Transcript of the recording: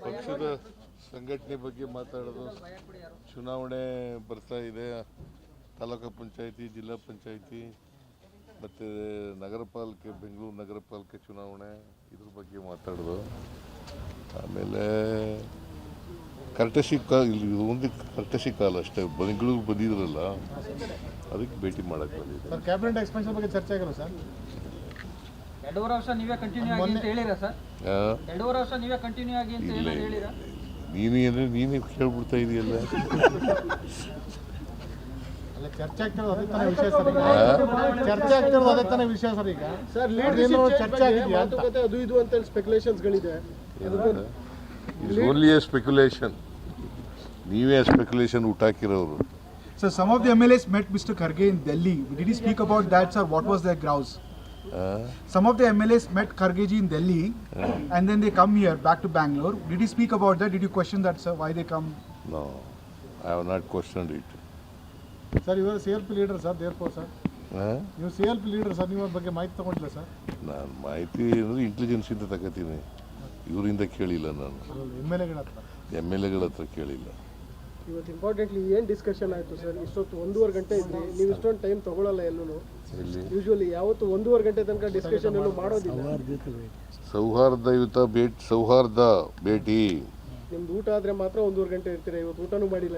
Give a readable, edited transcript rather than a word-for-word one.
ಪಕ್ಷದ ಸಂಘಟನೆ ಬಗ್ಗೆ ಮಾತಾಡೋದು. ಚುನಾವಣೆ ಬರ್ತಾ ಇದೆ, ತಾಲೂಕು ಪಂಚಾಯಿತಿ, ಜಿಲ್ಲಾ ಪಂಚಾಯಿತಿ ಮತ್ತು ನಗರ ಪಾಲಿಕೆ, ಬೆಂಗಳೂರು ನಗರ ಪಾಲಿಕೆ ಚುನಾವಣೆ, ಇದ್ರ ಬಗ್ಗೆ ಮಾತಾಡೋದು. ಆಮೇಲೆ ಕರ್ಟಸಿ ಒಂದು ಕರ್ಟಸಿ ಕಾಲ ಅಷ್ಟೇ. ಬೆಂಗಳೂರು ಬಂದಿದ್ರಲ್ಲ, ಅದಕ್ಕೆ ಭೇಟಿ ಮಾಡಕ್ಕೆ ಬಂದಿದ್ದೆ. ಸರ್, ಕ್ಯಾಬಿನೆಟ್ ಎಕ್ಸ್ಪೆನ್ಷನ್ ಬಗ್ಗೆ ಚರ್ಚೆ ಆಗಿಲ್ಲ ಸರ್? 2.5 ವರ್ಷ ನೀವೇ ಕಂಟಿನ್ಯೂ ಆಗಿ ಅಂತ ಹೇಳಿರಾ ಸರ್? 2.5 ವರ್ಷ ನೀವೇ ಕಂಟಿನ್ಯೂ ಆಗಿ ಅಂತ ಹೇಳಿರಾ? ನೀನೇ ಕೇಳ್ಬಿಡ್ತಾ ಇದೆಯಲ್ಲ. ಅಲ್ಲ, ಚರ್ಚೆ ಆಗ್ತಿರೋದು ಅದೇ ತಾನೇ ವಿಷಯ ಸರ್. ಚರ್ಚೆ ಆಗ್ತಿರೋದು ಅದೇ ತಾನೇ ವಿಷಯ ಸರ್. ಈಗ ಸರ್ ಚರ್ಚೆ ಆಗಿದೆಯಾ ಮಾತುಕತೆ ಅದು ಇದು ಅಂತ ಸ್ಪೆಕ್ಯುಲೇಷನ್ಸ್ಗಳಿದೆ. It's only a speculation. ನೀವೇ ಸ್ಪೆಕ್ಯುಲೇಷನ್ ಹುಟ್ಟಾಕಿರೋರು. So some of the MLAs met Mr. Kharge in Delhi. Did he speak about that, sir? What was their grouse? Some of the MLAs met Kharge ji in Delhi, and then they come here back to Bangalore. Did he speak about that? Did you question that, sir? Why they come? No, I have not questioned it. Sir, you are a CLP leader, sir. Therefore, sir. You CLP leader, sir. ನೀವು ಬಗ್ಗೆ ಮಾಹಿತಿ ತಗೊಂಡಿಲ್ಲ sir? ನಾನು ಮಾಹಿತಿ ಅಂದರೆ intelligence ಇಂದ ತಗೋತೀನಿ, ಇವರಿಂದ ಕೇಳಿಲ್ಲ. ನಾನು MLA ಗಳ ಹತ್ರ ಕೇಳಿಲ್ಲ. ಇವತ್ತು ಇಂಪಾರ್ಟೆಂಟ್ಲಿ ಏನು ಡಿಸ್ಕಷನ್ ಆಯಿತು ಸರ್? ಇಷ್ಟೊತ್ತು 1.5 ಗಂಟೆ ಇದ್ರಿ, ನೀವು ಇಷ್ಟೊಂದು ಟೈಮ್ ತಗೊಳ್ಳಲ್ಲ ಎಲ್ಲೂ. ಯೂಶುವಲಿ ಯಾವತ್ತು 1.5 ಗಂಟೆ ತನಕ ಡಿಸ್ಕಷನ್ ಎಲ್ಲೂ ಮಾಡೋದಿಲ್ಲ. ಸೌಹಾರ್ದಯುತ ಭೇಟಿ. ನಿಮ್ದು ಊಟ ಆದರೆ ಮಾತ್ರ 1.5 ಗಂಟೆ ಇರ್ತೀರಾ. ಇವತ್ತು ಊಟನೂ ಮಾಡಿಲ್ಲ.